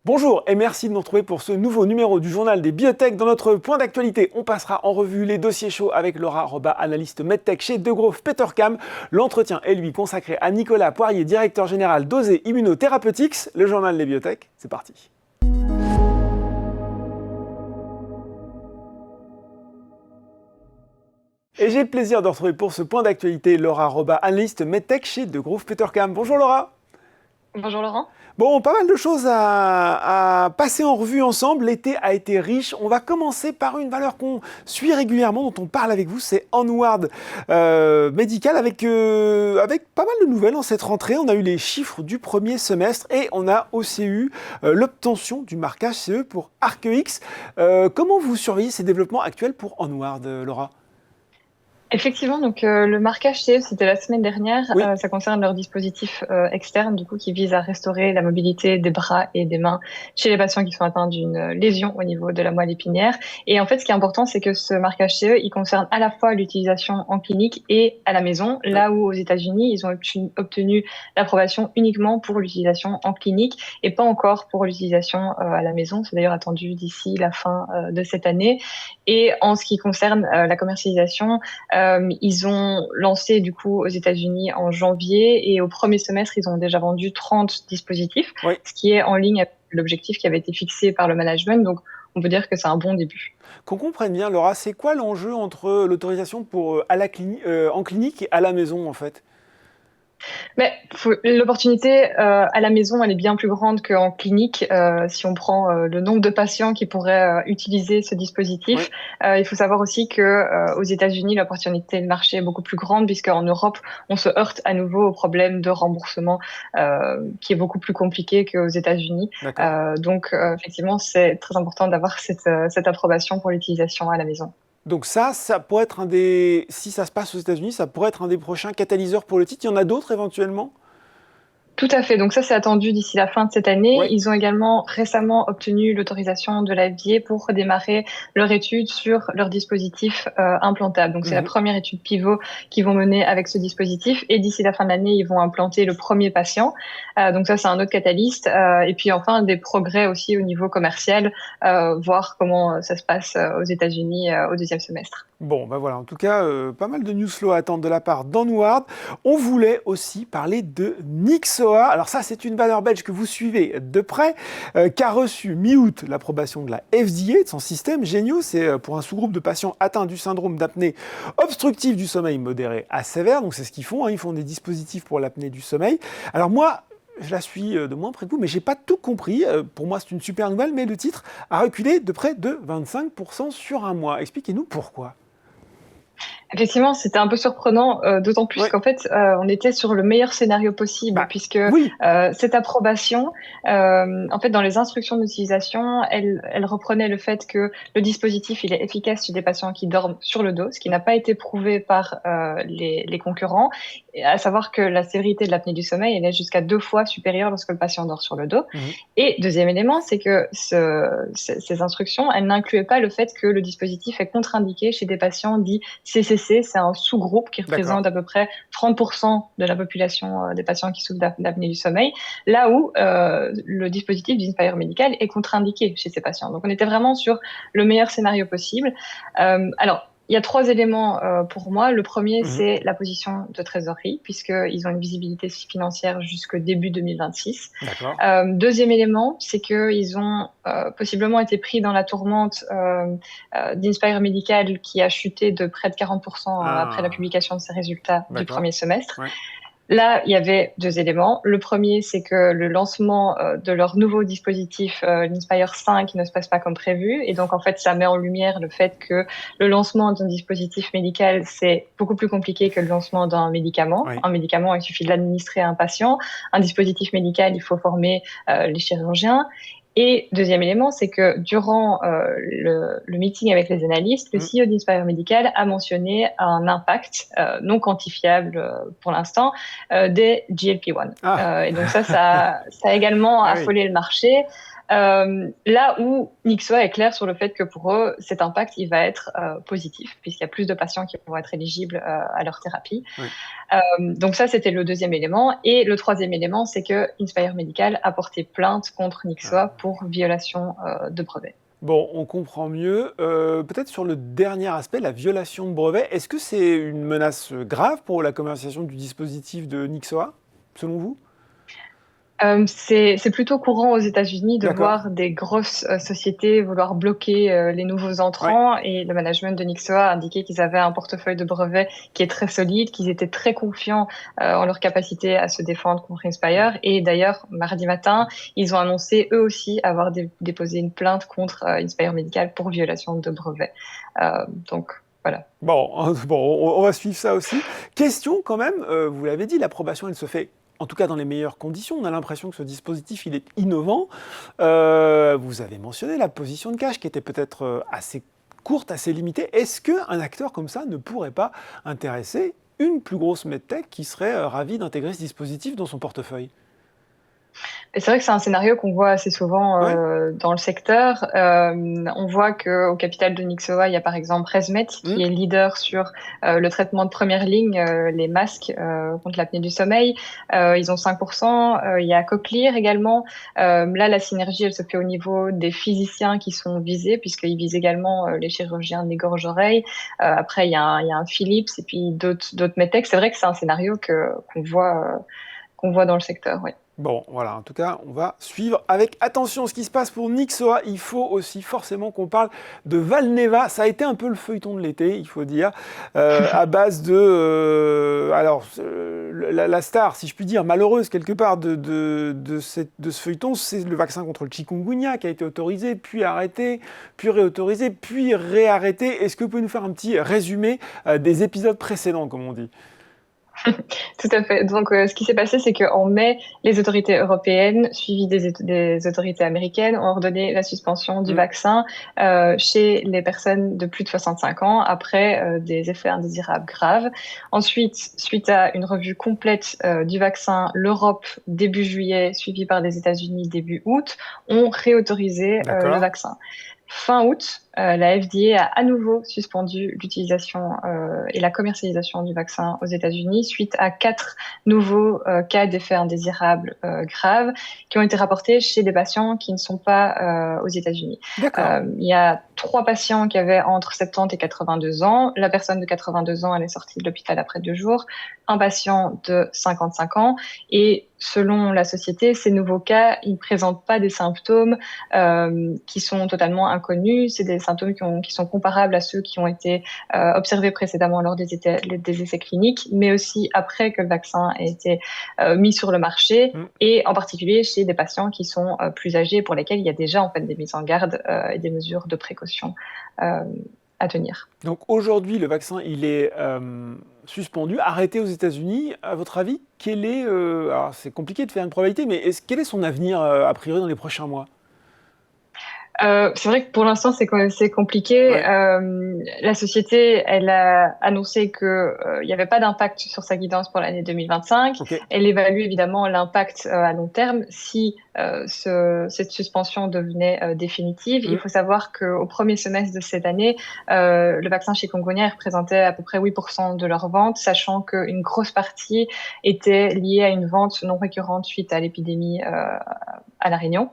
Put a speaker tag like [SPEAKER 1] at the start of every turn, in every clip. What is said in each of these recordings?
[SPEAKER 1] Bonjour et merci de nous retrouver pour ce nouveau numéro du journal des biotech. Dans notre point d'actualité, on passera en revue les dossiers chauds avec Laura Roba, analyste medtech chez Degroof Petercam. L'entretien est lui consacré à Nicolas Poirier, directeur général d'Osé Immunotherapeutics. Le journal des biotech, c'est parti. Et j'ai le plaisir de retrouver pour ce point d'actualité Laura Roba, analyste medtech chez Degroof Petercam. Bonjour Laura.
[SPEAKER 2] Bonjour Laurent.
[SPEAKER 1] Bon, pas mal de choses à passer en revue ensemble. L'été a été riche. On va commencer par une valeur qu'on suit régulièrement, dont on parle avec vous, c'est Onward Medical, avec pas mal de nouvelles en cette rentrée. On a eu les chiffres du premier semestre et on a aussi eu l'obtention du marquage CE pour ArcX. Comment vous surveillez ces développements actuels pour Onward, Laura ?
[SPEAKER 2] Effectivement, donc le marquage CE, c'était la semaine dernière.
[SPEAKER 1] Oui.
[SPEAKER 2] Ça concerne leur dispositif externe, du coup, qui vise à restaurer la mobilité des bras et des mains chez les patients qui sont atteints d'une lésion au niveau de la moelle épinière. Et en fait, ce qui est important, c'est que ce marquage CE, il concerne à la fois l'utilisation en clinique et à la maison, là où aux États-Unis, ils ont obtenu l'approbation uniquement pour l'utilisation en clinique et pas encore pour l'utilisation à la maison. C'est d'ailleurs attendu d'ici la fin de cette année. Et en ce qui concerne la commercialisation, ils ont lancé du coup aux États-Unis en janvier et au premier semestre, ils ont déjà vendu 30 dispositifs,
[SPEAKER 1] Oui.
[SPEAKER 2] Ce qui est en ligne avec l'objectif qui avait été fixé par le management. Donc, on peut dire que c'est un bon début.
[SPEAKER 1] Qu'on comprenne bien, Laura, c'est quoi l'enjeu entre l'autorisation pour en clinique et à la maison, en fait ?
[SPEAKER 2] Mais l'opportunité à la maison, elle est bien plus grande qu'en clinique. Si on prend le nombre de patients qui pourraient utiliser ce dispositif, il faut savoir aussi que aux États-Unis, l'opportunité de marché est beaucoup plus grande, puisqu'en Europe, on se heurte à nouveau au problème de remboursement qui est beaucoup plus compliqué qu'aux États-Unis. Donc, effectivement, c'est très important d'avoir cette approbation pour l'utilisation à la maison.
[SPEAKER 1] Donc ça pourrait être si ça se passe aux États-Unis, ça pourrait être un des prochains catalyseurs pour le titre. Il y en a d'autres éventuellement ?
[SPEAKER 2] Tout à fait. Donc ça, c'est attendu d'ici la fin de cette année.
[SPEAKER 1] Oui.
[SPEAKER 2] Ils ont également récemment obtenu l'autorisation de la FDA pour démarrer leur étude sur leur dispositif implantable. Donc c'est la première étude pivot qu'ils vont mener avec ce dispositif. Et d'ici la fin de l'année, ils vont implanter le premier patient. Donc ça, c'est un autre catalyste. Et puis enfin, des progrès aussi au niveau commercial, voir comment ça se passe aux États-Unis au deuxième semestre.
[SPEAKER 1] Bon, ben voilà, en tout cas, pas mal de news flow à attendre de la part d'Onward. On voulait aussi parler de Nyxoah. Alors ça, c'est une valeur belge que vous suivez de près, qui a reçu mi-août l'approbation de la FDA, de son système Genio. C'est pour un sous-groupe de patients atteints du syndrome d'apnée obstructive du sommeil modéré à sévère. Donc c'est ce qu'ils font, hein. Ils font des dispositifs pour l'apnée du sommeil. Alors moi, je la suis de moins près que vous, mais j'ai pas tout compris. Pour moi, c'est une super nouvelle, mais le titre a reculé de près de 25% sur un mois. Expliquez-nous pourquoi.
[SPEAKER 2] Effectivement, c'était un peu surprenant, d'autant plus qu'en fait, on était sur le meilleur scénario possible, puisque cette approbation, en fait, dans les instructions d'utilisation, elle reprenait le fait que le dispositif, il est efficace chez des patients qui dorment sur le dos, ce qui n'a pas été prouvé par les concurrents, à savoir que la sévérité de l'apnée du sommeil, elle est jusqu'à 2 fois supérieure lorsque le patient dort sur le dos. Et deuxième élément, c'est que ces instructions, elles n'incluaient pas le fait que le dispositif est contre-indiqué chez des patients dits CCC. C'est un sous-groupe qui représente à peu près 30% de la population des patients qui souffrent d'apnée du sommeil, là où le dispositif d'Inspire Medical est contre-indiqué chez ces patients. Donc on était vraiment sur le meilleur scénario possible. Alors, il y a 3 éléments pour moi. Le premier, c'est la position de trésorerie, puisqu'ils ont une visibilité financière jusqu'au début 2026. Deuxième élément, c'est qu'ils ont possiblement été pris dans la tourmente d'Inspire Medical, qui a chuté de près de 40% après la publication de ses résultats du premier semestre. Là, il y avait 2 éléments. Le premier, c'est que le lancement de leur nouveau dispositif, l'Inspire 5, ne se passe pas comme prévu. Et donc, en fait, ça met en lumière le fait que le lancement d'un dispositif médical, c'est beaucoup plus compliqué que le lancement d'un médicament. Un médicament, il suffit de l'administrer à un patient. Un dispositif médical, il faut former les chirurgiens. Et deuxième élément, c'est que durant le meeting avec les analystes, le CEO d'Inspire Medical a mentionné un impact non quantifiable pour l'instant des GLP-1. Et donc ça a également affolé le marché. Là où Nyxoah est clair sur le fait que pour eux, cet impact, il va être positif, puisqu'il y a plus de patients qui vont être éligibles à leur thérapie.
[SPEAKER 1] Oui.
[SPEAKER 2] Donc ça, c'était le deuxième élément. Et le troisième élément, c'est que Inspire Medical a porté plainte contre Nyxoah pour violation de brevet.
[SPEAKER 1] Bon, on comprend mieux. Peut-être sur le dernier aspect, la violation de brevet, est-ce que c'est une menace grave pour la commercialisation du dispositif de Nyxoah, selon vous?
[SPEAKER 2] C'est plutôt courant aux États-Unis de voir des grosses sociétés vouloir bloquer les nouveaux entrants, et le management de Nyxoah a indiqué qu'ils avaient un portefeuille de brevets qui est très solide, qu'ils étaient très confiants en leur capacité à se défendre contre Inspire. Et d'ailleurs, mardi matin, ils ont annoncé eux aussi avoir déposé une plainte contre Inspire Medical pour violation de brevets. Donc voilà.
[SPEAKER 1] Bon, on va suivre ça aussi. Question quand même, vous l'avez dit, l'approbation, elle se fait en tout cas dans les meilleures conditions. On a l'impression que ce dispositif, il est innovant. Vous avez mentionné la position de cash qui était peut-être assez courte, assez limitée. Est-ce qu'un acteur comme ça ne pourrait pas intéresser une plus grosse medtech qui serait ravie d'intégrer ce dispositif dans son portefeuille?
[SPEAKER 2] Et c'est vrai que c'est un scénario qu'on voit assez souvent dans le secteur. On voit qu'au capital de Nyxoah, il y a par exemple ResMed qui est leader sur le traitement de première ligne, les masques contre l'apnée du sommeil. Ils ont 5%. Il y a Cochlear également. Là, la synergie, elle se fait au niveau des physiciens qui sont visés, puisqu'ils visent également les chirurgiens des gorges-oreilles. Après, il y a un Philips et puis d'autres medtech. C'est vrai que c'est un scénario qu'on voit dans le secteur, oui.
[SPEAKER 1] Bon, voilà, en tout cas, on va suivre avec attention ce qui se passe pour Nyxoah. Il faut aussi forcément qu'on parle de Valneva. Ça a été un peu le feuilleton de l'été, il faut dire, à base de... la star, si je puis dire, malheureuse quelque part de ce feuilleton, c'est le vaccin contre le chikungunya qui a été autorisé, puis arrêté, puis réautorisé, puis réarrêté. Est-ce que vous pouvez nous faire un petit résumé des épisodes précédents, comme on dit ?
[SPEAKER 2] Tout à fait. Donc, ce qui s'est passé, c'est qu'en mai, les autorités européennes, suivies des autorités américaines, ont ordonné la suspension du vaccin chez les personnes de plus de 65 ans après des effets indésirables graves. Ensuite, suite à une revue complète du vaccin, l'Europe, début juillet, suivie par les États-Unis, début août, ont réautorisé le vaccin. Fin août, la FDA a à nouveau suspendu l'utilisation et la commercialisation du vaccin aux États-Unis suite à 4 nouveaux cas d'effets indésirables graves qui ont été rapportés chez des patients qui ne sont pas aux États-Unis. Il y a 3 patients qui avaient entre 70 et 82 ans. La personne de 82 ans, elle est sortie de l'hôpital après 2 jours. Un patient de 55 ans. Et selon la société, ces nouveaux cas, ils ne présentent pas des symptômes qui sont totalement inconnus. C'est des symptômes qui sont comparables à ceux qui ont été observés précédemment lors des essais cliniques, mais aussi après que le vaccin ait été mis sur le marché, et en particulier chez des patients qui sont plus âgés, pour lesquels il y a déjà en fait des mises en garde et des mesures de précaution à tenir.
[SPEAKER 1] Donc aujourd'hui, le vaccin, il est suspendu, arrêté aux États-Unis. À votre avis, quel est... alors c'est compliqué de faire une probabilité, mais quel est son avenir, a priori, dans les prochains mois ?
[SPEAKER 2] C'est vrai que pour l'instant c'est compliqué. La société, elle a annoncé que il n'y avait pas d'impact sur sa guidance pour l'année 2025. Elle évalue évidemment l'impact à long terme si cette suspension devenait définitive. Il faut savoir qu'au premier semestre de cette année, le vaccin chikungunya représentait à peu près 8% de leurs ventes, sachant qu'une grosse partie était liée à une vente non récurrente suite à l'épidémie à La Réunion.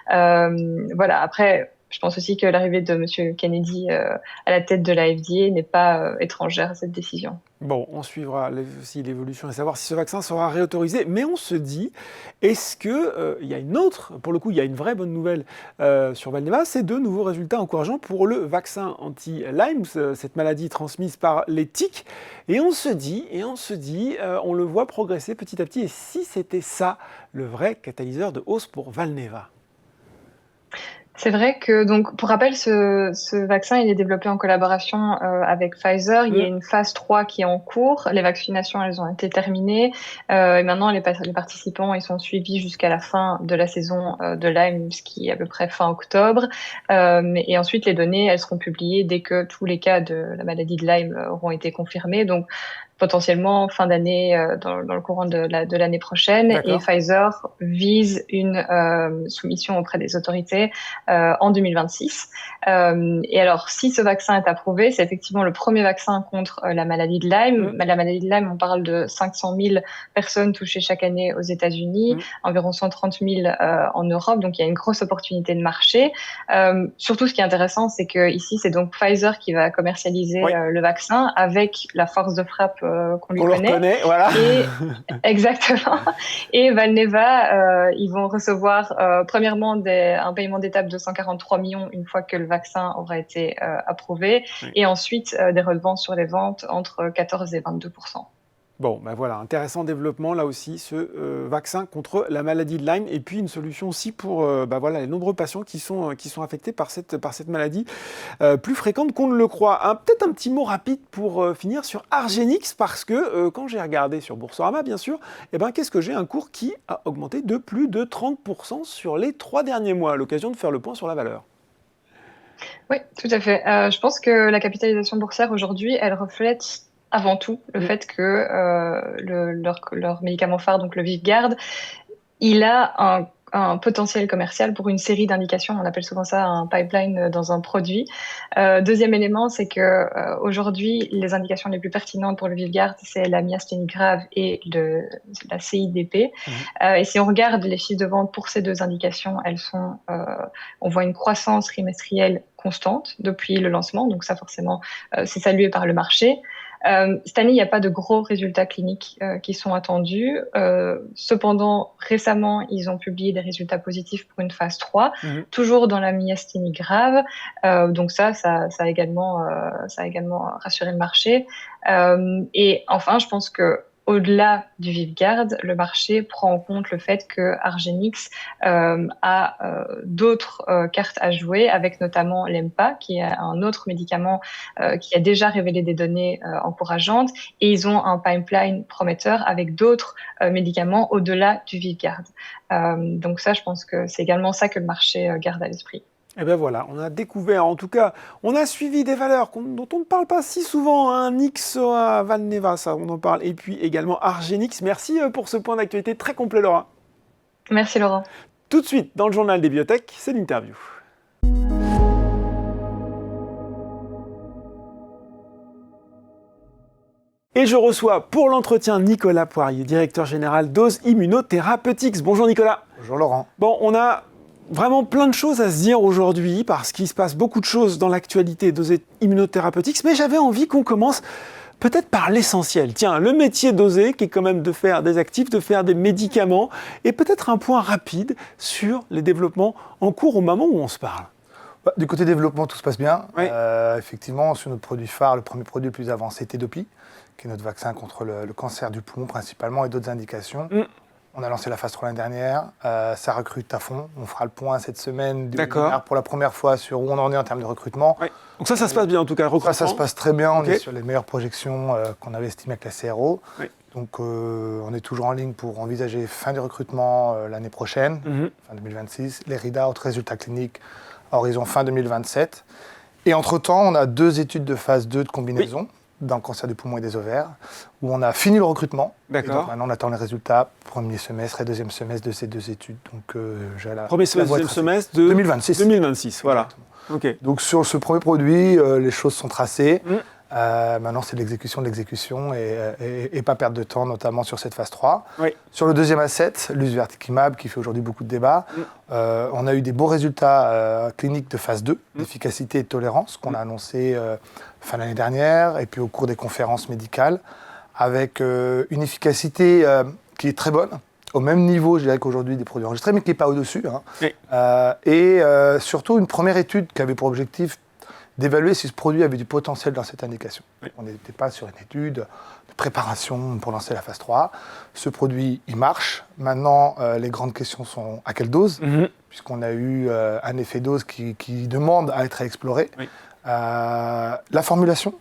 [SPEAKER 2] Voilà. Après, je pense aussi que l'arrivée de M. Kennedy à la tête de la FDA n'est pas étrangère à cette décision.
[SPEAKER 1] Bon, on suivra aussi l'évolution et savoir si ce vaccin sera réautorisé. Mais on se dit, est-ce qu'il y a une autre, pour le coup, il y a une vraie bonne nouvelle sur Valneva, c'est de nouveaux résultats encourageants pour le vaccin anti-Lyme, cette maladie transmise par les tiques. Et on se dit, on le voit progresser petit à petit. Et si c'était ça, le vrai catalyseur de hausse pour Valneva ?
[SPEAKER 2] C'est vrai que, donc, pour rappel, ce vaccin, il est développé en collaboration avec Pfizer. Il y a une phase 3 qui est en cours. Les vaccinations, elles ont été terminées. Et maintenant, les participants, ils sont suivis jusqu'à la fin de la saison de Lyme, ce qui est à peu près fin octobre. Et ensuite, les données, elles seront publiées dès que tous les cas de la maladie de Lyme auront été confirmés. Donc, potentiellement fin d'année dans le courant de l'année prochaine. Et Pfizer vise une soumission auprès des autorités en 2026. Et alors, si ce vaccin est approuvé, c'est effectivement le premier vaccin contre la maladie de Lyme. La maladie de Lyme, on parle de 500 000 personnes touchées chaque année aux États-Unis, environ 130 000 en Europe. Donc, il y a une grosse opportunité de marché. Surtout, ce qui est intéressant, c'est que ici, c'est donc Pfizer qui va commercialiser le vaccin avec la force de frappe qu'on lui connaît.
[SPEAKER 1] Voilà.
[SPEAKER 2] Et, exactement. Et Valneva, ils vont recevoir premièrement un paiement d'étape de 143 millions une fois que le vaccin aura été approuvé, et ensuite des redevances sur les ventes entre 14 et 22%.
[SPEAKER 1] Bon, ben voilà, intéressant développement là aussi, ce vaccin contre la maladie de Lyme, et puis une solution aussi pour voilà, les nombreux patients qui sont affectés par cette maladie plus fréquente qu'on ne le croit. Peut-être un petit mot rapide pour finir sur Argenix, parce que quand j'ai regardé sur Boursorama, bien sûr, qu'est-ce que j'ai? Un cours qui a augmenté de plus de 30% sur les 3 derniers mois, à l'occasion de faire le point sur la valeur.
[SPEAKER 2] Oui, tout à fait. Je pense que la capitalisation boursière aujourd'hui, elle reflète avant tout le fait que leur médicament phare, donc le VYVGARD, il a un potentiel commercial pour une série d'indications. On appelle souvent ça un pipeline dans un produit. Deuxième élément, c'est que aujourd'hui, les indications les plus pertinentes pour le VYVGARD, c'est la myasthénie grave et la CIDP. Et si on regarde les chiffres de vente pour ces 2 indications, on voit une croissance trimestrielle constante depuis le lancement. Donc ça, forcément, c'est salué par le marché. Cette année, il n'y a pas de gros résultats cliniques qui sont attendus. Cependant, récemment, ils ont publié des résultats positifs pour une phase 3, toujours dans la myasthénie grave. Donc ça a également rassuré le marché. Et enfin, je pense que au-delà du VYVGARD, le marché prend en compte le fait que Argenix a d'autres cartes à jouer, avec notamment l'EMPA, qui est un autre médicament qui a déjà révélé des données encourageantes, et ils ont un pipeline prometteur avec d'autres médicaments au-delà du VYVGARD. Donc ça, je pense que c'est également ça que le marché garde à l'esprit.
[SPEAKER 1] Et bien voilà, on a découvert, en tout cas, on a suivi des valeurs dont on ne parle pas si souvent, Nyxoah, Valneva, ça on en parle, et puis également Argenix. Merci pour ce point d'actualité très complet, Laura.
[SPEAKER 2] Merci, Laurent.
[SPEAKER 1] Tout de suite, dans le journal des biotech, c'est l'interview. Et je reçois pour l'entretien Nicolas Poirier, directeur général d'Ose Immunotherapeutics. Bonjour Nicolas.
[SPEAKER 3] Bonjour Laurent.
[SPEAKER 1] Bon, on a vraiment plein de choses à se dire aujourd'hui, parce qu'il se passe beaucoup de choses dans l'actualité d'Ose Immunotherapeutics, mais j'avais envie qu'on commence peut-être par l'essentiel. Tiens, le métier d'Ose, qui est quand même de faire des actifs, de faire des médicaments, et peut-être un point rapide sur les développements en cours au moment où on se parle.
[SPEAKER 3] Du côté développement, tout se passe bien.
[SPEAKER 1] Oui.
[SPEAKER 3] Effectivement, sur notre produit phare, le premier produit le plus avancé, Tedopi, qui est notre vaccin contre le cancer du poumon principalement et d'autres indications. On a lancé la phase 3 l'année dernière, ça recrute à fond. On fera le point cette semaine pour la première fois sur où on en est en termes de recrutement.
[SPEAKER 1] Oui. Donc ça se passe bien en tout cas, le recrutement.
[SPEAKER 3] Ça se passe très bien, on est sur les meilleures projections qu'on avait estimées avec la CRO. Oui. Donc on est toujours en ligne pour envisager fin du recrutement l'année prochaine, fin 2026. Les readouts, résultats cliniques, à horizon fin 2027. Et entre-temps, on a 2 études de phase 2 de combinaison. Dans le cancer du poumon et des ovaires, où on a fini le recrutement.
[SPEAKER 1] D'accord.
[SPEAKER 3] Et donc maintenant, on attend les résultats, premier semestre et deuxième semestre de ces 2 études. Donc, j'ai
[SPEAKER 1] premier semestre, deuxième semestre de
[SPEAKER 3] 2026.
[SPEAKER 1] 2026, voilà. Okay.
[SPEAKER 3] Donc, sur ce premier produit, les choses sont tracées. Maintenant, c'est de l'exécution et pas perdre de temps, notamment sur cette phase 3.
[SPEAKER 1] Oui.
[SPEAKER 3] Sur le deuxième asset, l'usvertikimab, qui fait aujourd'hui beaucoup de débats, on a eu des beaux résultats cliniques de phase 2, d'efficacité et de tolérance, qu'on a annoncé fin l'année dernière, et puis au cours des conférences médicales, avec une efficacité qui est très bonne, au même niveau, je dirais, qu'aujourd'hui des produits enregistrés, mais qui n'est pas au-dessus.
[SPEAKER 1] Oui.
[SPEAKER 3] Et surtout, une première étude qui avait pour objectif d'évaluer si ce produit avait du potentiel dans cette indication. Oui. On n'était pas sur une étude de préparation pour lancer la phase 3. Ce produit, il marche. Maintenant, les grandes questions sont à quelle dose, puisqu'on a eu un effet dose qui demande à être exploré. Oui. La formulation.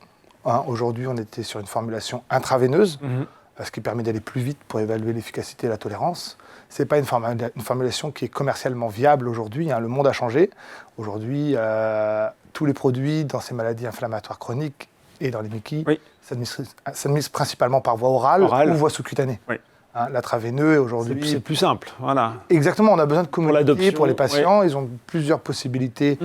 [SPEAKER 3] Aujourd'hui, on était sur une formulation intraveineuse, ce qui permet d'aller plus vite pour évaluer l'efficacité et la tolérance. Ce n'est pas une formulation qui est commercialement viable aujourd'hui. Le monde a changé. Aujourd'hui, tous les produits dans ces maladies inflammatoires chroniques et dans les Mickey,
[SPEAKER 1] oui.
[SPEAKER 3] s'administre principalement par voie orale. Ou voie sous-cutanée.
[SPEAKER 1] Oui.
[SPEAKER 3] L'intraveineux, aujourd'hui...
[SPEAKER 1] C'est plus simple, voilà.
[SPEAKER 3] Exactement, on a besoin de communiquer pour les patients. Ils ont plusieurs possibilités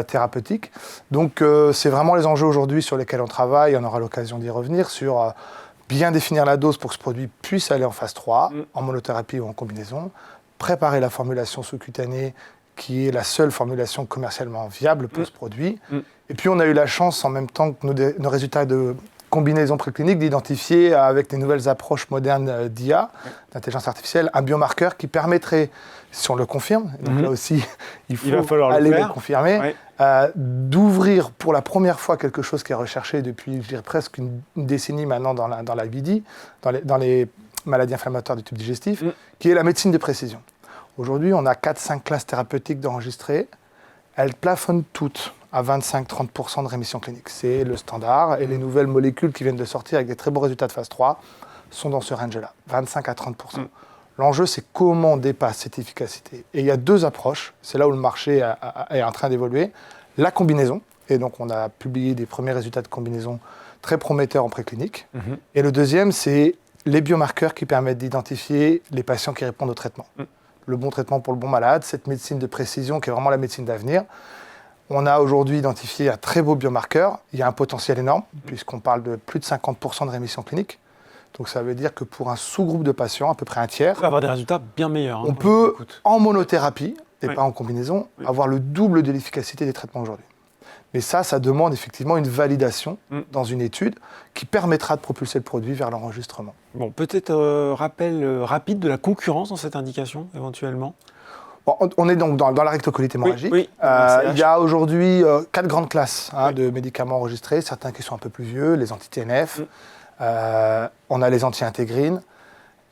[SPEAKER 3] thérapeutiques. Donc, c'est vraiment les enjeux aujourd'hui sur lesquels on travaille. On aura l'occasion d'y revenir, sur bien définir la dose pour que ce produit puisse aller en phase 3, en monothérapie ou en combinaison, préparer la formulation sous-cutanée, qui est la seule formulation commercialement viable pour ce produit. Et puis, on a eu la chance, en même temps que nos résultats de combinaison préclinique, d'identifier avec des nouvelles approches modernes d'IA, d'intelligence artificielle, un biomarqueur qui permettrait, si on le confirme, donc là aussi, il faut aller le confirmer, d'ouvrir pour la première fois quelque chose qui est recherché depuis, je dirais, presque une décennie maintenant dans l'IBD, dans les maladies inflammatoires du tube digestif, qui est la médecine de précision. Aujourd'hui, on a 4-5 classes thérapeutiques d'enregistrées. Elles plafonnent toutes à 25-30% de rémission clinique. C'est le standard. Et les nouvelles molécules qui viennent de sortir avec des très bons résultats de phase 3 sont dans ce range-là, 25-30%. L'enjeu, c'est comment on dépasse cette efficacité. Et il y a 2 approches. C'est là où le marché est en train d'évoluer. La combinaison. Et donc, on a publié des premiers résultats de combinaison très prometteurs en préclinique. Et le deuxième, c'est les biomarqueurs qui permettent d'identifier les patients qui répondent au traitement. Le bon traitement pour le bon malade, cette médecine de précision qui est vraiment la médecine d'avenir. On a aujourd'hui identifié un très beau biomarqueur. Il y a un potentiel énorme, puisqu'on parle de plus de 50% de rémission clinique. Donc ça veut dire que pour un sous-groupe de patients, à peu près un tiers,
[SPEAKER 1] on peut avoir des résultats bien meilleurs.
[SPEAKER 3] On peut, en monothérapie, et pas en combinaison, avoir le double de l'efficacité des traitements aujourd'hui. Mais ça demande effectivement une validation dans une étude qui permettra de propulser le produit vers l'enregistrement.
[SPEAKER 1] Bon, peut-être rappel rapide de la concurrence dans cette indication, éventuellement.
[SPEAKER 3] Bon, on est donc dans la rectocolite hémorragique. Il y a aujourd'hui 4 grandes classes de médicaments enregistrés, certains qui sont un peu plus vieux, les anti-TNF, on a les anti-intégrines,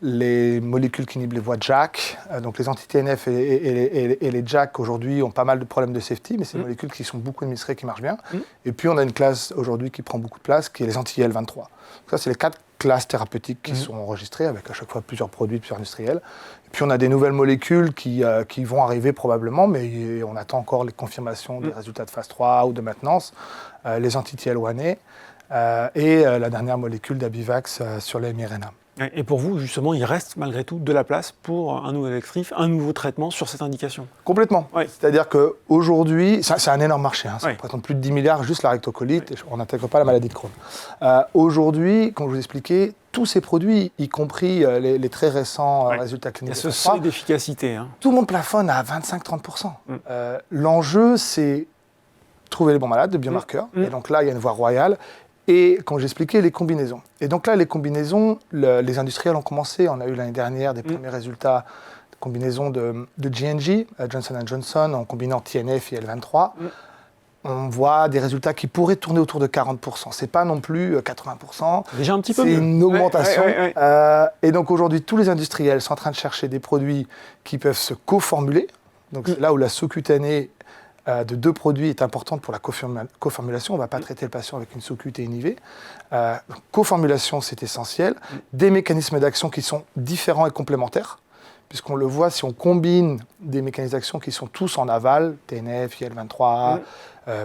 [SPEAKER 3] les molécules qui inhibent les voies JAK. Donc les anti-TNF et les JAK aujourd'hui ont pas mal de problèmes de safety, mais c'est des molécules qui sont beaucoup administrées, qui marchent bien. Et puis on a une classe aujourd'hui qui prend beaucoup de place, qui est les anti-IL-23. Donc ça, c'est les 4 classes thérapeutiques qui sont enregistrées, avec à chaque fois plusieurs produits, plusieurs industriels. Et puis on a des nouvelles molécules qui vont arriver probablement, mais on attend encore les confirmations des résultats de phase 3 ou de maintenance, les anti-TL1A et la dernière molécule d'Abivax sur les mRNA.
[SPEAKER 1] Et pour vous, justement, il reste malgré tout de la place pour un nouvel actif, un nouveau traitement sur cette indication?
[SPEAKER 3] Complètement. C'est-à-dire qu'aujourd'hui, c'est un énorme marché, ça représente plus de 10 milliards, juste la rectocolite, et on n'intègre pas la maladie de Crohn. Aujourd'hui, comme je vous expliquais, tous ces produits, y compris les très récents résultats cliniques,
[SPEAKER 1] il y a ce seuil d'efficacité.
[SPEAKER 3] Tout le monde plafonne à 25-30%. L'enjeu, c'est trouver les bons malades, de biomarqueurs, et donc là, il y a une voie royale. Et, comme j'expliquais, les combinaisons. Et donc là, les combinaisons, les industriels ont commencé. On a eu l'année dernière des premiers résultats de combinaison de J&J, Johnson & Johnson, en combinant TNF et L23. On voit des résultats qui pourraient tourner autour de 40%. Ce n'est pas non plus 80%.
[SPEAKER 1] Déjà un petit peu mieux.
[SPEAKER 3] C'est une augmentation. Et donc aujourd'hui, tous les industriels sont en train de chercher des produits qui peuvent se co-formuler. Donc c'est là où la sous-cutanée de 2 produits est importante pour la coformulation. On ne va pas traiter le patient avec une sous-cut et une IV. Coformulation, c'est essentiel. Des mécanismes d'action qui sont différents et complémentaires, puisqu'on le voit, si on combine des mécanismes d'action qui sont tous en aval, TNF, IL-23,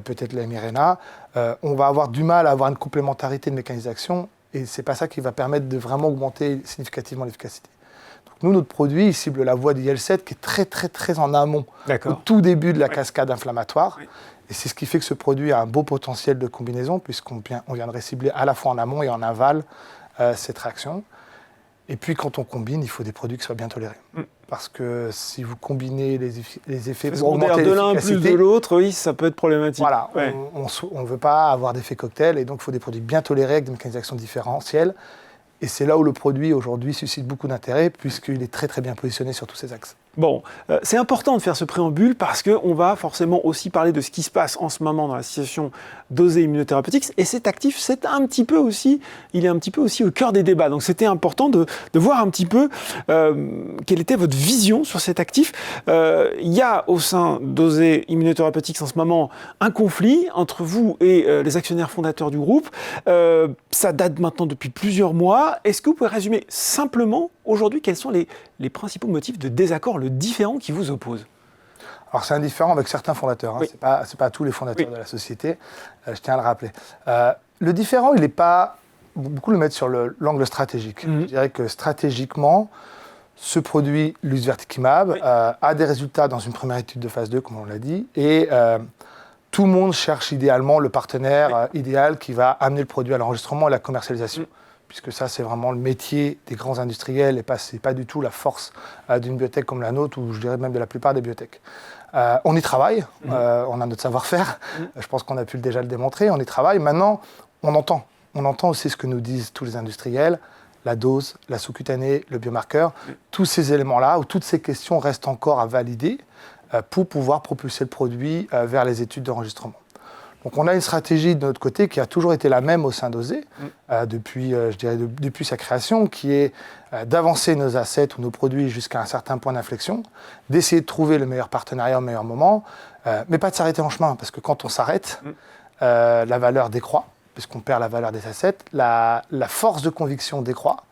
[SPEAKER 3] peut-être la mRNA, on va avoir du mal à avoir une complémentarité de mécanismes d'action, et ce n'est pas ça qui va permettre de vraiment augmenter significativement l'efficacité. Nous, notre produit, il cible la voie d'IL-7 qui est très, très, très en amont, au tout début de la cascade inflammatoire. Et c'est ce qui fait que ce produit a un beau potentiel de combinaison, puisqu'on viendrait cibler à la fois en amont et en aval cette réaction. Et puis, quand on combine, il faut des produits qui soient bien tolérés. Parce que si vous combinez les effets pour augmenter
[SPEAKER 1] de l'un plus de l'autre, oui, ça peut être problématique.
[SPEAKER 3] Voilà, on ne veut pas avoir d'effet cocktail, et donc il faut des produits bien tolérés avec des mécanismes d'action différentiels. Et c'est là où le produit, aujourd'hui, suscite beaucoup d'intérêt, puisqu'il est très, très bien positionné sur tous ces axes.
[SPEAKER 1] Bon, c'est important de faire ce préambule parce qu'on va forcément aussi parler de ce qui se passe en ce moment dans la situation dosée immunothérapeutique. Et cet actif, il est un petit peu aussi au cœur des débats. Donc c'était important de voir un petit peu quelle était votre vision sur cet actif. Il y a au sein dosée immunothérapeutique en ce moment un conflit entre vous et les actionnaires fondateurs du groupe. Ça date maintenant depuis plusieurs mois. Est-ce que vous pouvez résumer simplement aujourd'hui quels sont les principaux motifs de désaccord, le différend qui vous oppose?
[SPEAKER 3] Alors c'est un différend avec certains fondateurs, c'est pas tous les fondateurs de la société, je tiens à le rappeler. Le différent, il n'est pas... Beaucoup le mettent sur l'angle stratégique. Je dirais que stratégiquement, ce produit, lusvertikimab, a des résultats dans une première étude de phase 2, comme on l'a dit, et tout le monde cherche idéalement le partenaire idéal qui va amener le produit à l'enregistrement et à la commercialisation. Puisque ça, c'est vraiment le métier des grands industriels et ce n'est pas du tout la force d'une biotech comme la nôtre, ou je dirais même de la plupart des biotech. On y travaille, on a notre savoir-faire, je pense qu'on a pu déjà le démontrer, on y travaille. Maintenant, on entend aussi ce que nous disent tous les industriels, la dose, la sous-cutanée, le biomarqueur, tous ces éléments-là, où toutes ces questions restent encore à valider pour pouvoir propulser le produit vers les études d'enregistrement. Donc on a une stratégie de notre côté qui a toujours été la même au sein d'Osé, depuis sa création, qui est d'avancer nos assets ou nos produits jusqu'à un certain point d'inflexion, d'essayer de trouver le meilleur partenariat au meilleur moment, mais pas de s'arrêter en chemin, parce que quand on s'arrête, la valeur décroît, puisqu'on perd la valeur des assets, la force de conviction décroît.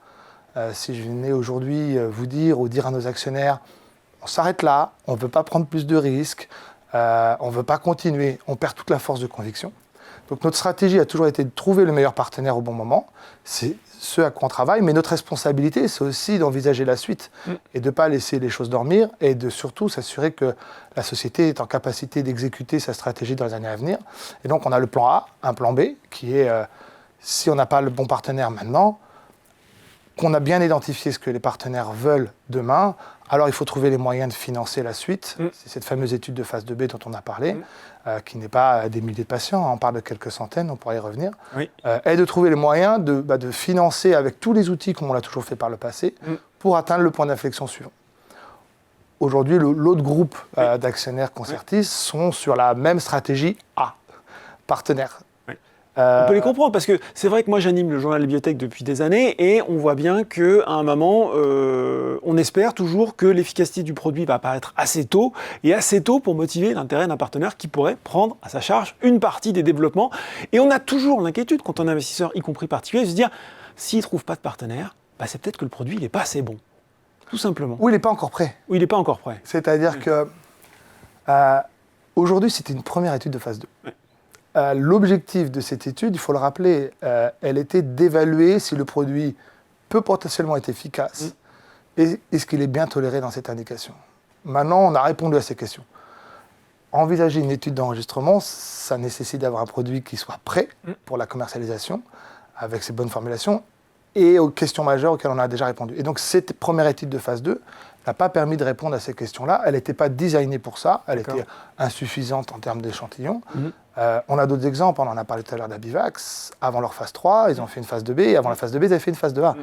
[SPEAKER 3] Si je venais aujourd'hui vous dire ou dire à nos actionnaires, on s'arrête là, on ne veut pas prendre plus de risques, on ne veut pas continuer, on perd toute la force de conviction. Donc notre stratégie a toujours été de trouver le meilleur partenaire au bon moment. C'est ce à quoi on travaille, mais notre responsabilité, c'est aussi d'envisager la suite et de ne pas laisser les choses dormir et de surtout s'assurer que la société est en capacité d'exécuter sa stratégie dans les années à venir. Et donc on a le plan A, un plan B, qui est, si on n'a pas le bon partenaire maintenant, qu'on a bien identifié ce que les partenaires veulent demain, alors il faut trouver les moyens de financer la suite. C'est cette fameuse étude de phase 2B dont on a parlé, qui n'est pas des milliers de patients, on parle de quelques centaines, on pourra y revenir, et de trouver les moyens de financer avec tous les outils comme on l'a toujours fait par le passé, pour atteindre le point d'inflexion suivant. Aujourd'hui, l'autre groupe d'actionnaires Concertis sont sur la même stratégie A, partenaire.
[SPEAKER 1] On peut les comprendre, parce que c'est vrai que moi j'anime le journal Biotech depuis des années et on voit bien qu'à un moment, on espère toujours que l'efficacité du produit va apparaître assez tôt pour motiver l'intérêt d'un partenaire qui pourrait prendre à sa charge une partie des développements. Et on a toujours l'inquiétude, quand on est investisseur, y compris particulier, de se dire, s'il ne trouve pas de partenaire, c'est peut-être que le produit n'est pas assez bon. Tout simplement.
[SPEAKER 3] Ou il n'est pas encore prêt.
[SPEAKER 1] Ou il n'est pas encore prêt.
[SPEAKER 3] C'est-à-dire que aujourd'hui, c'était une première étude de phase 2. L'objectif de cette étude, il faut le rappeler, elle était d'évaluer si le produit peut potentiellement être efficace et est-ce qu'il est bien toléré dans cette indication. Maintenant, on a répondu à ces questions. Envisager une étude d'enregistrement, ça nécessite d'avoir un produit qui soit prêt pour la commercialisation, avec ses bonnes formulations, et aux questions majeures auxquelles on a déjà répondu. Et donc, cette première étude de phase 2 n'a pas permis de répondre à ces questions-là. Elle n'était pas designée pour ça, elle était insuffisante en termes d'échantillons. On a d'autres exemples, on en a parlé tout à l'heure d'Abivax. Avant leur phase 3, ils ont fait une phase 2B, et avant la phase 2B, ils avaient fait une phase 2A.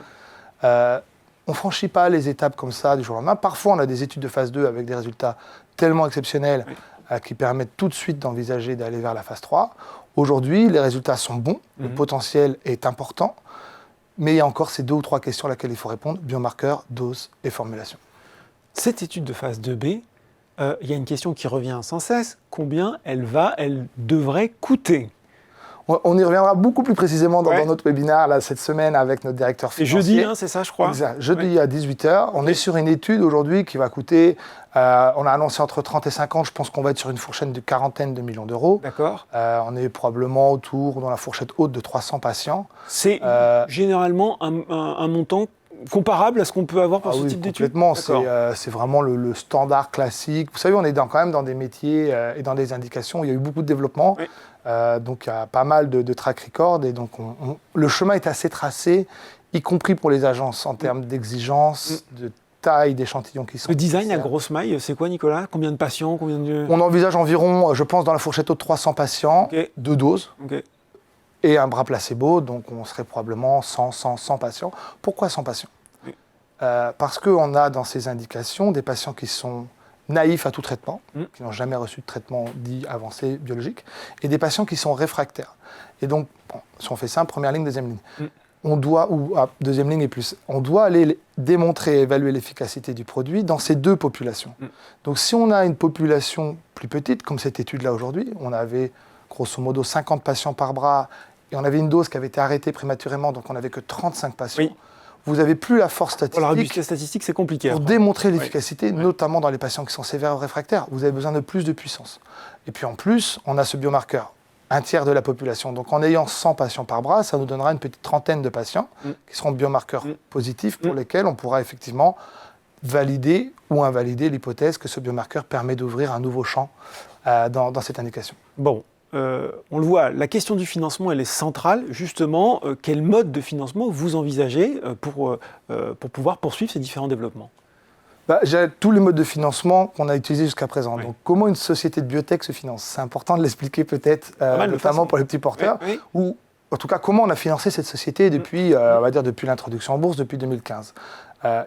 [SPEAKER 3] On ne franchit pas les étapes comme ça du jour au lendemain. Parfois, on a des études de phase 2 avec des résultats tellement exceptionnels qui permettent tout de suite d'envisager d'aller vers la phase 3. Aujourd'hui, les résultats sont bons, le potentiel est important, mais il y a encore ces 2 ou 3 questions à laquelle il faut répondre, biomarqueurs, dose et formulation.
[SPEAKER 1] Cette étude de phase 2B, il y a une question qui revient sans cesse. Combien elle devrait coûter ?
[SPEAKER 3] On y reviendra beaucoup plus précisément dans notre webinaire là, cette semaine avec notre directeur financier.
[SPEAKER 1] C'est jeudi, c'est ça, je crois.
[SPEAKER 3] Exact. Jeudi à 18h. On est sur une étude aujourd'hui qui va coûter, on a annoncé entre 30 et 50, je pense qu'on va être sur une fourchette de quarantaine de millions d'euros.
[SPEAKER 1] D'accord.
[SPEAKER 3] On est probablement autour, dans la fourchette haute, de 300 patients.
[SPEAKER 1] C'est généralement un montant comparable à ce qu'on peut avoir pour ce type d'études.
[SPEAKER 3] Complètement, c'est vraiment le standard classique. Vous savez, on est quand même dans des métiers et dans des indications où il y a eu beaucoup de développement. Donc il y a pas mal de track record et donc le chemin est assez tracé, y compris pour les agences en termes d'exigence, de taille d'échantillons qui sont...
[SPEAKER 1] Le design à grosse maille, c'est quoi Nicolas ? Combien de patients ?
[SPEAKER 3] On envisage environ, je pense, dans la fourchette haute, 300 patients, 2 doses. Et un bras placebo, donc on serait probablement 100 patients. Pourquoi 100 patients ? Parce qu'on a dans ces indications des patients qui sont naïfs à tout traitement, qui n'ont jamais reçu de traitement dit avancé biologique, et des patients qui sont réfractaires. Et donc, si on fait ça, première ligne, deuxième ligne. On doit, deuxième ligne et plus, on doit aller démontrer et évaluer l'efficacité du produit dans ces 2 populations. Donc si on a une population plus petite, comme cette étude-là aujourd'hui, on avait grosso modo 50 patients par bras, et on avait une dose qui avait été arrêtée prématurément, donc on n'avait que 35 patients. Vous n'avez plus la force statistique.
[SPEAKER 1] Pour la robustesse statistique, c'est compliqué.
[SPEAKER 3] Pour démontrer l'efficacité, notamment dans les patients qui sont sévères ou réfractaires, vous avez besoin de plus de puissance. Et puis en plus, on a ce biomarqueur un tiers de la population. Donc en ayant 100 patients par bras, ça nous donnera une petite trentaine de patients qui seront biomarqueurs positifs pour lesquels on pourra effectivement valider ou invalider l'hypothèse que ce biomarqueur permet d'ouvrir un nouveau champ dans cette indication.
[SPEAKER 1] Bon, on le voit, la question du financement, elle est centrale. Justement, quel mode de financement vous envisagez pour pouvoir poursuivre ces différents développements ?
[SPEAKER 3] J'ai tous les modes de financement qu'on a utilisés jusqu'à présent. Oui. Donc, comment une société de biotech se finance ? C'est important de l'expliquer peut-être, notamment pour les petits porteurs, ou en tout cas, comment on a financé cette société depuis, on va dire, depuis l'introduction en bourse, depuis 2015.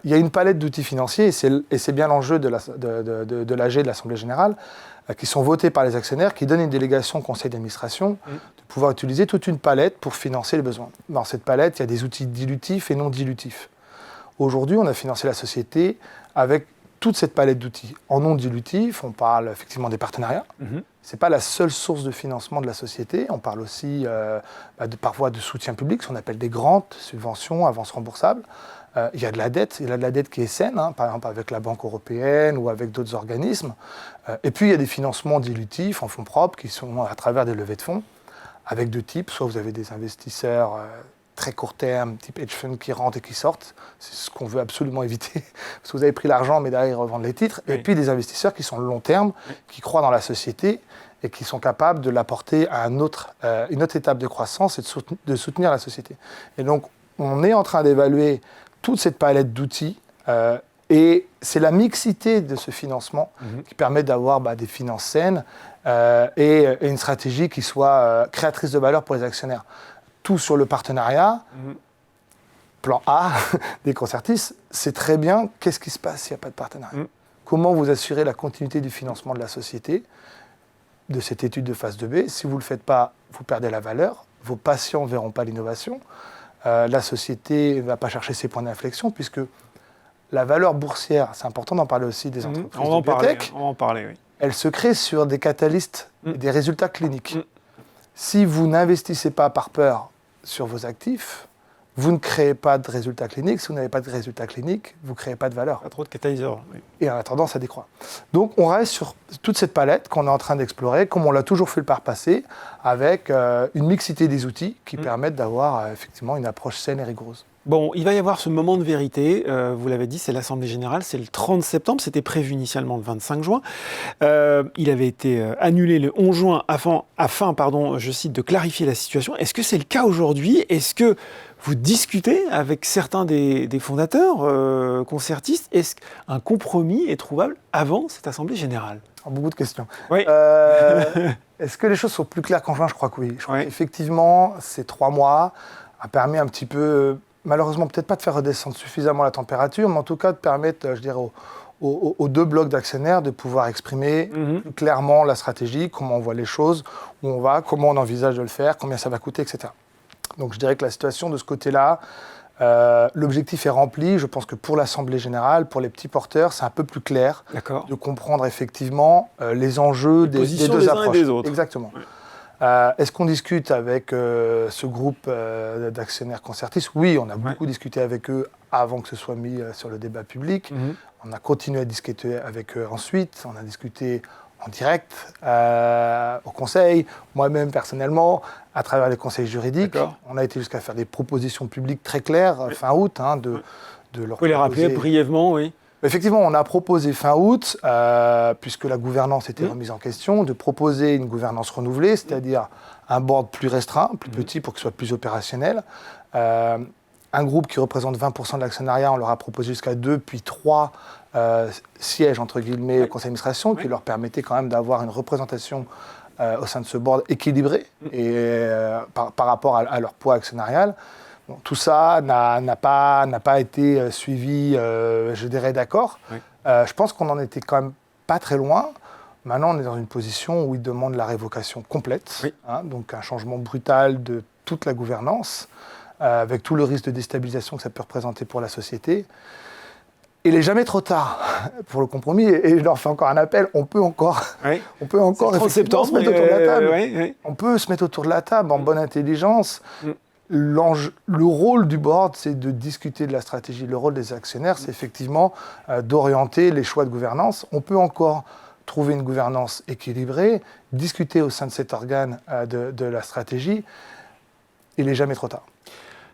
[SPEAKER 3] Il y a une palette d'outils financiers, et c'est bien l'enjeu de l'AG, de l'Assemblée Générale, qui sont votés par les actionnaires, qui donnent une délégation au conseil d'administration de pouvoir utiliser toute une palette pour financer les besoins. Dans cette palette, il y a des outils dilutifs et non dilutifs. Aujourd'hui, on a financé la société avec toute cette palette d'outils. En non dilutif, on parle effectivement des partenariats. Ce n'est pas la seule source de financement de la société. On parle aussi parfois de soutien public, ce qu'on appelle des grants, subventions, avances remboursables. Il y a de la dette, qui est saine, par exemple avec la Banque européenne ou avec d'autres organismes. Et puis il y a des financements dilutifs en fonds propres qui sont à travers des levées de fonds, avec deux types. Soit vous avez des investisseurs très court terme, type hedge fund qui rentrent et qui sortent. C'est ce qu'on veut absolument éviter. Parce que vous avez pris l'argent, mais derrière, ils revendent les titres. Oui. Et puis des investisseurs qui sont long terme, qui croient dans la société et qui sont capables de l'apporter à une autre étape de croissance et de soutenir la société. Et donc, on est en train d'évaluer toute cette palette d'outils. Et c'est la mixité de ce financement qui permet d'avoir des finances saines et une stratégie qui soit créatrice de valeur pour les actionnaires. Tout sur le partenariat, plan A des Concertis, c'est très bien qu'est-ce qui se passe s'il n'y a pas de partenariat. Comment vous assurez la continuité du financement de la société, de cette étude de phase 2B. Si vous ne le faites pas, vous perdez la valeur, vos patients ne verront pas l'innovation, la société ne va pas chercher ses points d'inflexion, puisque la valeur boursière, c'est important d'en parler aussi des entreprises de biotech,
[SPEAKER 1] on va en parler, oui.
[SPEAKER 3] Elle se crée sur des catalystes, des résultats cliniques. Si vous n'investissez pas par peur sur vos actifs, vous ne créez pas de résultats cliniques. Si vous n'avez pas de résultats cliniques, vous ne créez pas de valeur.
[SPEAKER 1] Pas trop de catalyseurs. Oui.
[SPEAKER 3] Et on a tendance à décroître. Donc on reste sur toute cette palette qu'on est en train d'explorer, comme on l'a toujours fait par passé, avec une mixité des outils qui permettent d'avoir effectivement une approche saine et rigoureuse.
[SPEAKER 1] Bon, il va y avoir ce moment de vérité, vous l'avez dit, c'est l'Assemblée Générale, c'est le 30 septembre, c'était prévu initialement le 25 juin. Il avait été annulé le 11 juin afin, je cite, de clarifier la situation. Est-ce que c'est le cas aujourd'hui ? Est-ce que vous discutez avec certains des fondateurs concertistes ? Est-ce qu'un compromis est trouvable avant cette Assemblée Générale ?
[SPEAKER 3] Beaucoup de questions.
[SPEAKER 1] Oui.
[SPEAKER 3] Est-ce que les choses sont plus claires qu'en juin ? Je crois que oui. Je crois qu'effectivement, ces 3 mois a permis un petit peu... Malheureusement, peut-être pas de faire redescendre suffisamment la température, mais en tout cas de permettre, je dirais, aux 2 blocs d'actionnaires de pouvoir exprimer plus clairement la stratégie, comment on voit les choses, où on va, comment on envisage de le faire, combien ça va coûter, etc. Donc je dirais que la situation de ce côté-là, l'objectif est rempli. Je pense que pour l'Assemblée Générale, pour les petits porteurs, c'est un peu plus clair de comprendre effectivement les enjeux des 2 approches.
[SPEAKER 1] Et des autres.
[SPEAKER 3] Exactement. Oui. Est-ce qu'on discute avec ce groupe d'actionnaires Concertis ? Oui, on a beaucoup discuté avec eux avant que ce soit mis sur le débat public. On a continué à discuter avec eux ensuite. On a discuté en direct au conseil, moi-même personnellement, à travers les conseils juridiques. On a été jusqu'à faire des propositions publiques très claires fin août. De leur
[SPEAKER 1] Vous pouvez les rappeler brièvement, oui.
[SPEAKER 3] Effectivement, on a proposé fin août, puisque la gouvernance était remise en question, de proposer une gouvernance renouvelée, c'est-à-dire un board plus restreint, plus petit pour qu'il soit plus opérationnel. Un groupe qui représente 20% de l'actionnariat, on leur a proposé jusqu'à 2 puis 3 sièges, entre guillemets, au conseil d'administration, qui leur permettait quand même d'avoir une représentation au sein de ce board équilibrée et, par rapport à leur poids actionnarial. Bon, tout ça n'a pas été suivi, je dirais, d'accord. Je pense qu'on n'en était quand même pas très loin. Maintenant, on est dans une position où ils demandent la révocation complète, donc un changement brutal de toute la gouvernance, avec tout le risque de déstabilisation que ça peut représenter pour la société. Il n'est jamais trop tard pour le compromis, et je leur fais encore un appel, on peut encore
[SPEAKER 1] septembre,
[SPEAKER 3] se mettre autour de la table. On peut se mettre autour de la table en bonne intelligence. Le rôle du board, c'est de discuter de la stratégie. Le rôle des actionnaires, c'est effectivement d'orienter les choix de gouvernance. On peut encore trouver une gouvernance équilibrée, discuter au sein de cet organe de la stratégie. Il n'est jamais trop tard.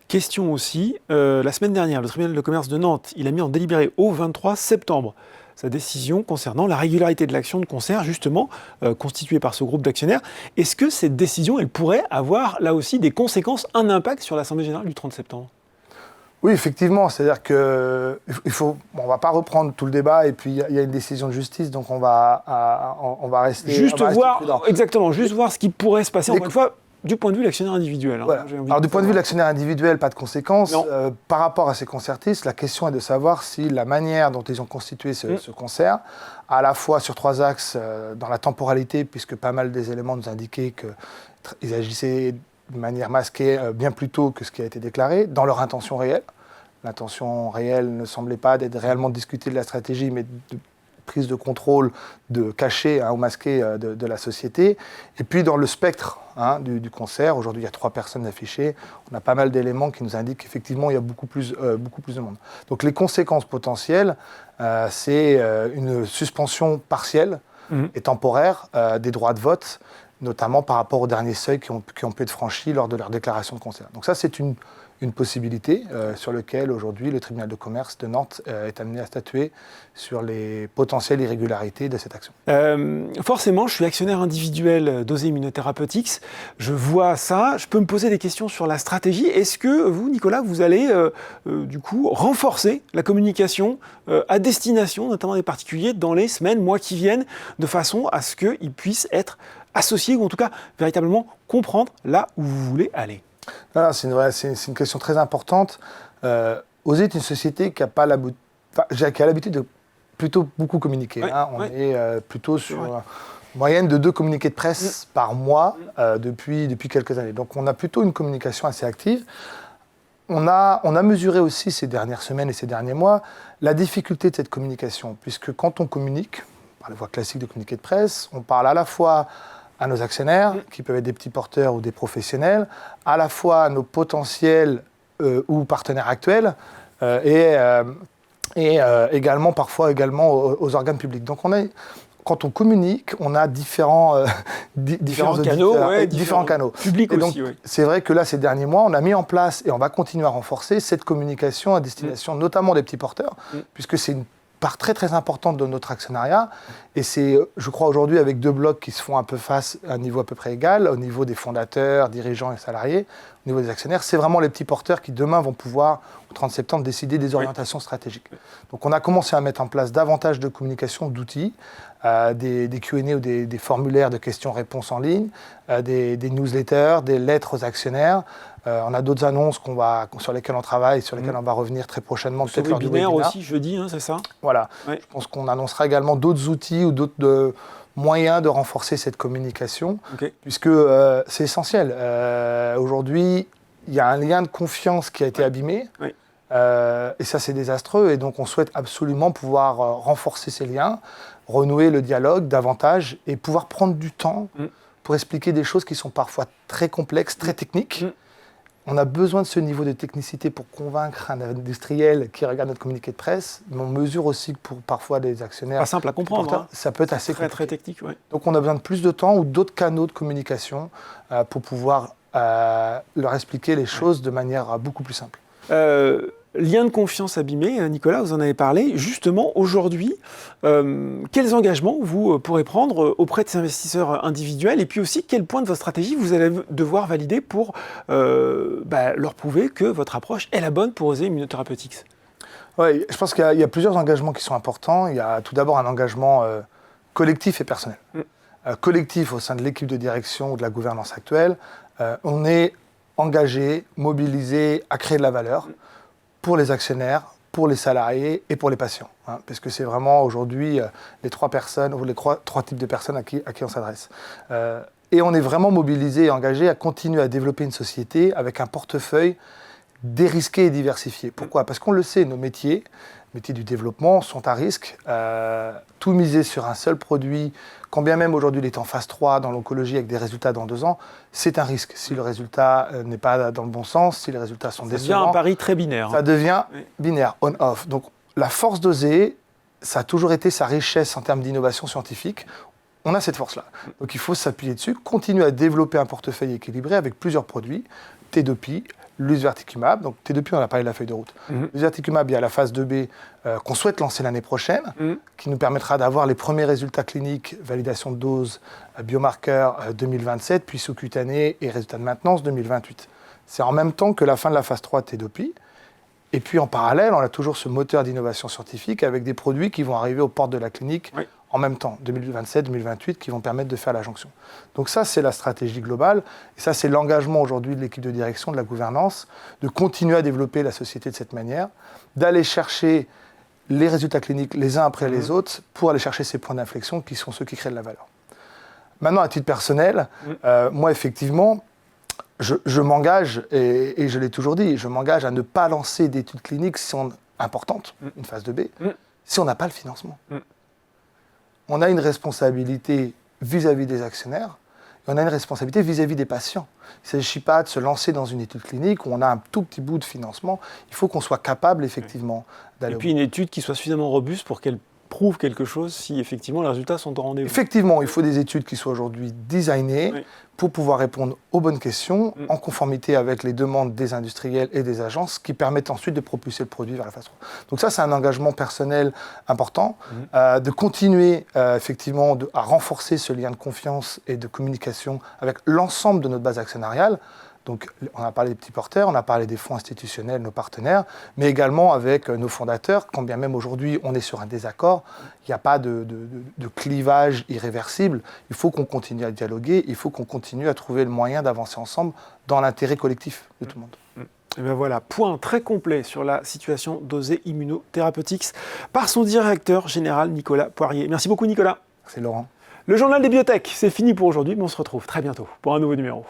[SPEAKER 1] Question aussi, la semaine dernière, le tribunal de commerce de Nantes, il a mis en délibéré au 23 septembre sa décision concernant la régularité de l'action de concert, justement, constituée par ce groupe d'actionnaires. Est-ce que cette décision, elle pourrait avoir, là aussi, des conséquences, un impact sur l'Assemblée générale du 30 septembre ?
[SPEAKER 3] Oui, effectivement, c'est-à-dire que on va pas reprendre tout le débat et puis il y a une décision de justice, donc on va rester.
[SPEAKER 1] Juste voir,
[SPEAKER 3] prudent.
[SPEAKER 1] Exactement, juste voir ce qui pourrait se passer. Encore une fois, du point de vue de l'actionnaire individuel.
[SPEAKER 3] Voilà. Alors du point de vue de l'actionnaire individuel, pas de conséquences. Par rapport à ces concertistes, la question est de savoir si la manière dont ils ont constitué ce concert, à la fois sur 3 axes, dans la temporalité, puisque pas mal des éléments nous indiquaient qu'ils agissaient de manière masquée bien plus tôt que ce qui a été déclaré, dans leur intention réelle. L'intention réelle ne semblait pas d'être réellement de discuter de la stratégie, mais de prise de contrôle, de cacher ou masquer de la société. Et puis dans le spectre du concert, aujourd'hui il y a 3 personnes affichées, on a pas mal d'éléments qui nous indiquent qu'effectivement il y a beaucoup plus de monde. Donc les conséquences potentielles, c'est une suspension partielle et temporaire des droits de vote, notamment par rapport aux derniers seuils qui ont pu être franchis lors de leur déclaration de concert. Donc ça, c'est une possibilité sur laquelle aujourd'hui le tribunal de commerce de Nantes est amené à statuer sur les potentielles irrégularités de cette action.
[SPEAKER 1] Forcément, je suis actionnaire individuel d'Osée Immunotherapeutics, je vois ça, je peux me poser des questions sur la stratégie. Est-ce que vous, Nicolas, vous allez du coup renforcer la communication à destination notamment des particuliers dans les semaines, mois qui viennent, de façon à ce qu'ils puissent être associés ou en tout cas véritablement comprendre là où vous voulez aller?
[SPEAKER 3] C'est une question très importante. Osée est une société qui a l'habitude de plutôt beaucoup communiquer. On est plutôt sur une moyenne de 2 communiqués de presse par mois depuis quelques années. Donc on a plutôt une communication assez active. On a mesuré aussi ces dernières semaines et ces derniers mois la difficulté de cette communication, puisque quand on communique, par la voie classique de communiqué de presse, on parle à la fois à nos actionnaires, qui peuvent être des petits porteurs ou des professionnels, à la fois à nos potentiels ou partenaires actuels, et également parfois aux organes publics. Donc quand on communique, on a différents canaux.
[SPEAKER 1] Publics
[SPEAKER 3] et
[SPEAKER 1] aussi,
[SPEAKER 3] donc, c'est vrai que là, ces derniers mois, on a mis en place et on va continuer à renforcer cette communication à destination notamment des petits porteurs, puisque c'est une part très très importante de notre actionnariat, et c'est, je crois aujourd'hui, avec 2 blocs qui se font un peu face à un niveau à peu près égal, au niveau des fondateurs, dirigeants et salariés, au niveau des actionnaires, c'est vraiment les petits porteurs qui demain vont pouvoir, au 30 septembre, décider des orientations stratégiques. Donc on a commencé à mettre en place davantage de communication, d'outils, des Q&A ou des formulaires de questions-réponses en ligne, des newsletters, des lettres aux actionnaires. On a d'autres annonces sur lesquelles on travaille, sur lesquelles on va revenir très prochainement.
[SPEAKER 1] Ce webinaire aussi, jeudi, c'est ça ?
[SPEAKER 3] Voilà. Je pense qu'on annoncera également d'autres outils ou d'autres moyens de renforcer cette communication, puisque c'est essentiel. Aujourd'hui, il y a un lien de confiance qui a été abîmé, et ça, c'est désastreux. Et donc, on souhaite absolument pouvoir renforcer ces liens, renouer le dialogue davantage et pouvoir prendre du temps pour expliquer des choses qui sont parfois très complexes, très techniques. On a besoin de ce niveau de technicité pour convaincre un industriel qui regarde notre communiqué de presse, mais on mesure aussi que pour parfois des actionnaires...
[SPEAKER 1] Pas simple à comprendre.
[SPEAKER 3] Ça peut être assez
[SPEAKER 1] très technique.
[SPEAKER 3] Donc on a besoin de plus de temps ou d'autres canaux de communication pour pouvoir leur expliquer les choses de manière beaucoup plus simple.
[SPEAKER 1] Lien de confiance abîmé, Nicolas, vous en avez parlé. Justement, aujourd'hui, quels engagements vous pourrez prendre auprès de ces investisseurs individuels, et puis aussi quel point de votre stratégie vous allez devoir valider pour leur prouver que votre approche est la bonne pour Osée Immunotherapeutics?
[SPEAKER 3] Oui, je pense qu'il y a plusieurs engagements qui sont importants. Il y a tout d'abord un engagement collectif et personnel. Collectif au sein de l'équipe de direction ou de la gouvernance actuelle. On est engagé, mobilisé à créer de la valeur pour les actionnaires, pour les salariés et pour les patients. Parce que c'est vraiment aujourd'hui les 3 personnes, ou les 3 types de personnes à qui on s'adresse. Et on est vraiment mobilisé et engagé à continuer à développer une société avec un portefeuille dérisqué et diversifié. Pourquoi ? Parce qu'on le sait, nos métiers du développement sont à risque. Tout miser sur un seul produit, quand bien même aujourd'hui il est en phase 3 dans l'oncologie avec des résultats dans 2 ans, c'est un risque. Si le résultat n'est pas dans le bon sens, si les résultats sont décevants...
[SPEAKER 1] Ça devient un pari très binaire.
[SPEAKER 3] Ça devient binaire, on-off. Donc la force d'Osée, ça a toujours été sa richesse en termes d'innovation scientifique. On a cette force-là. Donc il faut s'appuyer dessus, continuer à développer un portefeuille équilibré avec plusieurs produits, Tedopi, Lusverticumab. Donc Tedopi, on a parlé de la feuille de route. Lusverticumab, il y a la phase 2B qu'on souhaite lancer l'année prochaine, qui nous permettra d'avoir les premiers résultats cliniques, validation de dose, biomarqueurs 2027, puis sous-cutané et résultats de maintenance 2028. C'est en même temps que la fin de la phase 3 de Tedopi. Et puis en parallèle, on a toujours ce moteur d'innovation scientifique avec des produits qui vont arriver aux portes de la clinique en même temps, 2027-2028, qui vont permettre de faire la jonction. Donc ça, c'est la stratégie globale. Et ça, c'est l'engagement aujourd'hui de l'équipe de direction, de la gouvernance, de continuer à développer la société de cette manière, d'aller chercher les résultats cliniques les uns après les autres pour aller chercher ces points d'inflexion qui sont ceux qui créent de la valeur. Maintenant, à titre personnel, moi, effectivement, je m'engage, et je l'ai toujours dit, je m'engage à ne pas lancer d'études cliniques importantes, une phase 2B, si on n'a pas le financement. On a une responsabilité vis-à-vis des actionnaires, et on a une responsabilité vis-à-vis des patients. Il ne s'agit pas de se lancer dans une étude clinique où on a un tout petit bout de financement. Il faut qu'on soit capable, effectivement, d'aller...
[SPEAKER 1] Et puis une étude qui soit suffisamment robuste pour qu'elle prouve quelque chose si, effectivement, les résultats sont au rendez-vous.
[SPEAKER 3] Effectivement, il faut des études qui soient aujourd'hui designées pour pouvoir répondre aux bonnes questions, en conformité avec les demandes des industriels et des agences, qui permettent ensuite de propulser le produit vers la phase 3. Donc ça, c'est un engagement personnel important, de continuer effectivement à renforcer ce lien de confiance et de communication avec l'ensemble de notre base actionnariale. Donc, on a parlé des petits porteurs, on a parlé des fonds institutionnels, nos partenaires, mais également avec nos fondateurs. Quand bien même aujourd'hui on est sur un désaccord, il n'y a pas de clivage irréversible. Il faut qu'on continue à dialoguer, il faut qu'on continue à trouver le moyen d'avancer ensemble dans l'intérêt collectif de tout le monde.
[SPEAKER 1] Et bien voilà, point très complet sur la situation d'Osé Immunotherapeutics par son directeur général Nicolas Poirier. Merci beaucoup Nicolas.
[SPEAKER 3] Merci Laurent.
[SPEAKER 1] Le journal des biotech, c'est fini pour aujourd'hui, mais on se retrouve très bientôt pour un nouveau numéro.